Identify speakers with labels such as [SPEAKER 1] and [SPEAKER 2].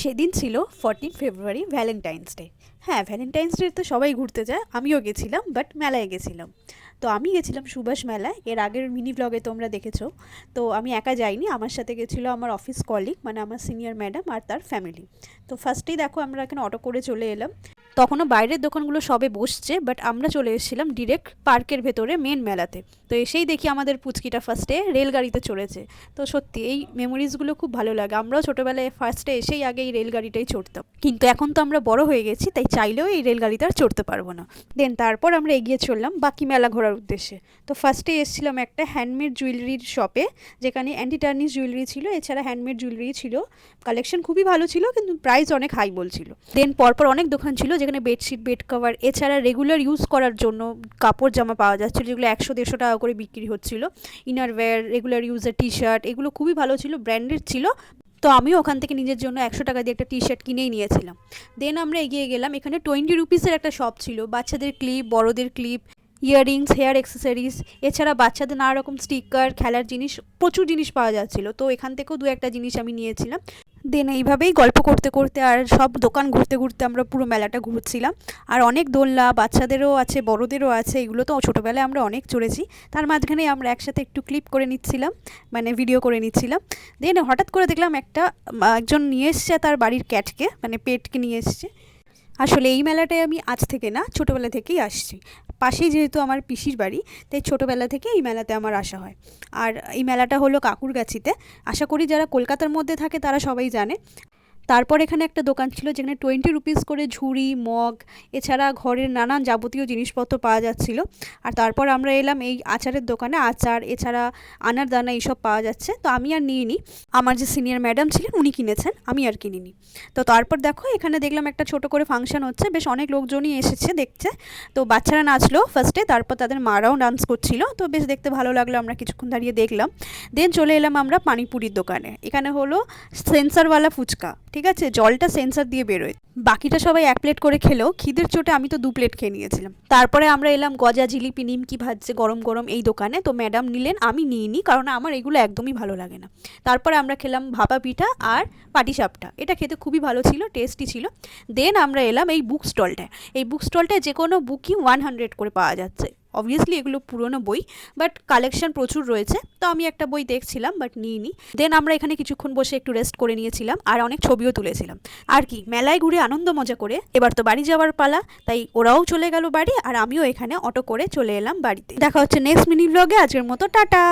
[SPEAKER 1] সেদিন ছিল 14 ফেব্রুয়ারি, Valentine's day. হ্যাঁ, ভ্যালেন্টাইন্স ডে তো সবাই ঘুরতে যায়, আমিও গেছিলাম, বাট মেলায় গেছিলাম। তো আমি গেছিলাম সুভাষ মেলায়, এর আগের মিনি ব্লগে তোমরা দেখেছো। তো আমি একা যাইনি, আমার সাথে গেছিলো আমার অফিস কলিগ, মানে আমার সিনিয়র ম্যাডাম আর তার ফ্যামিলি। তো ফার্স্টেই দেখো আমরা এখানে অটো করে চলে এলাম। তখনও বাইরের দোকানগুলো সবে বসছে, বাট আমরা চলে এসেছিলাম ডিরেক্ট পার্কের ভেতরে মেন মেলাতে। তো এসেই দেখি আমাদের পুচকিটা ফার্স্টে রেলগাড়িতে চড়েছে। তো সত্যি এই মেমোরিজগুলো খুব ভালো লাগে। আমরাও ছোটোবেলায় ফার্স্টে এসেই আগে এই রেলগাড়িটাই চড়তাম, কিন্তু এখন তো আমরা বড় হয়ে গেছি, তাই চাইলেও এই রেলগাড়িতে আর চড়তে পারবো না। দেন তারপর আমরা এগিয়ে চললাম বাকি মেলা ঘোরার উদ্দেশ্যে। তো ফার্স্টে এসেছিলাম একটা হ্যান্ডমেড জুয়েলারির শপে, যেখানে অ্যান্টি টার্নিশ জুয়েলারি ছিল, এছাড়া হ্যান্ডমেড জুয়েলারি ছিল। কালেকশন খুবই ভালো ছিল, কিন্তু প্রাইস অনেক হাই বলছিল। দেন পরপর অনেক দোকান ছিল, যেখানে বেডশিট, বেড কভার, এছাড়া রেগুলার ইউজ করার জন্য কাপড় জামা পাওয়া যাচ্ছিল, যেগুলো 100-150 টাকা করে বিক্রি হচ্ছিল। ইনারওয়্যার, রেগুলার ইউজের টি শার্ট, এগুলো খুবই ভালো ছিল, ব্র্যান্ডেড ছিল। তো আমিও ওখান থেকে নিজের জন্য 100 টাকা দিয়ে একটা টি শার্ট কিনেই নিয়েছিলাম। দেন আমরা এগিয়ে গেলাম, এখানে 20 রুপিসের একটা শপ ছিল, বাচ্চাদের ক্লিপ, বড়দের ক্লিপ, ইয়াররিংস, হেয়ার অ্যাক্সেসরিজ, এছাড়া বাচ্চাদের নানা রকম স্টিকার, খেলার জিনিস, প্রচুর জিনিস পাওয়া যাচ্ছিল। তো এখান থেকেও 2-1টা জিনিস আমি নিয়েছিলাম। দেন এইভাবেই গল্প করতে করতে আর সব দোকান ঘুরতে ঘুরতে আমরা পুরো মেলাটা ঘুরছিলাম। আর অনেক দোলনা, বাচ্চাদেরও আছে, বড়দেরও আছে, এগুলো তো ছোটোবেলায় আমরা অনেক চড়েছি। তার মাঝখানে আমরা একসাথে একটু ক্লিপ করে নিচ্ছিলাম, মানে ভিডিও করে নিচ্ছিলাম। দেন হঠাৎ করে দেখলাম একজন নিয়ে এসছে তার বাড়ির ক্যাটকে, মানে পেটকে নিয়ে এসছে। আসলে এই মেলাটায় আমি আজ থেকে না, ছোটোবেলা থেকেই আসছি। পাশেই যেহেতু আমার পিসির বাড়ি, তাই ছোটোবেলা থেকে এই মেলাতে আমার আসা হয়। আর এই মেলাটা হলো কাকুরগাছিতে। আশা করি যারা কলকাতার মধ্যে থাকে তারা সবাই জানে। তারপর এখানে একটা দোকান ছিল, যেখানে 20 রুপিস করে ঝুড়ি, মগ, এছাড়া ঘরের নানান যাবতীয় জিনিসপত্র পাওয়া যাচ্ছিল। আর তারপর আমরা এলাম এই আচারের দোকানে, আচার এছাড়া আনার দানা এইসব পাওয়া যাচ্ছে। তো আমি আর নিইনি, আমার যে সিনিয়র ম্যাডাম ছিলেন উনি কিনেছেন, আমি আর কিনিনি। তো তারপর দেখো এখানে দেখলাম একটা ছোট করে ফাংশন হচ্ছে, বেশ অনেক লোকজনই এসেছে দেখছে। তো বাচ্চারা নাচলো ফার্স্টে, তারপর তাদের মারাও ডান্স করছিল। তো বেশ দেখতে ভালো লাগলো, আমরা কিছুক্ষণ দাঁড়িয়ে দেখলাম। দেন চলে এলাম আমরা পানিপুরির দোকানে। এখানে হলো সেন্সারওয়ালা ফুচকা, ঠিক আছে, জলটা সেন্সার দিয়ে বেরোয়। বাকিটা সবাই 1 প্লেট করে খেলেও খিদের চোটে আমি তো 2 প্লেট খেয়ে নিয়েছিলাম। তারপরে আমরা এলাম গজা, জিলিপি, নিমকি ভাজছে গরম গরম এই দোকানে। তো ম্যাডাম নিলেন, আমি নিইনি, কারণ আমার এগুলো একদমই ভালো লাগে না। তারপরে আমরা খেলাম ভাপা পিঠা আর পাটিসাপটা, এটা খেতে খুবই ভালো ছিল, টেস্টি ছিল। দেন আমরা এলাম এই বুক স্টলটায়। এই বুক স্টলটায় যে কোনো বুকই 100 করে পাওয়া যাচ্ছে। অবভিয়াসলি এগুলো পুরনো বই, বাট কালেকশন প্রচুর রয়েছে। তো আমি একটা বই দেখছিলাম, বাট নিইনি। দেন আমরা এখানে কিছুক্ষণ বসে একটু রেস্ট করে নিয়েছিলাম, আর অনেক ছবিও তুলেছিলাম। আর কি, মেলায় ঘুরে আনন্দ মজা করে এবার তো বাড়ি যাওয়ার পালা। তাই ওরাও চলে গেল বাড়ি, আর আমিও এখানে অটো করে চলে এলাম বাড়িতে। দেখা হচ্ছে নেক্সট মিনি ব্লগে। আজকের মতো টাটা।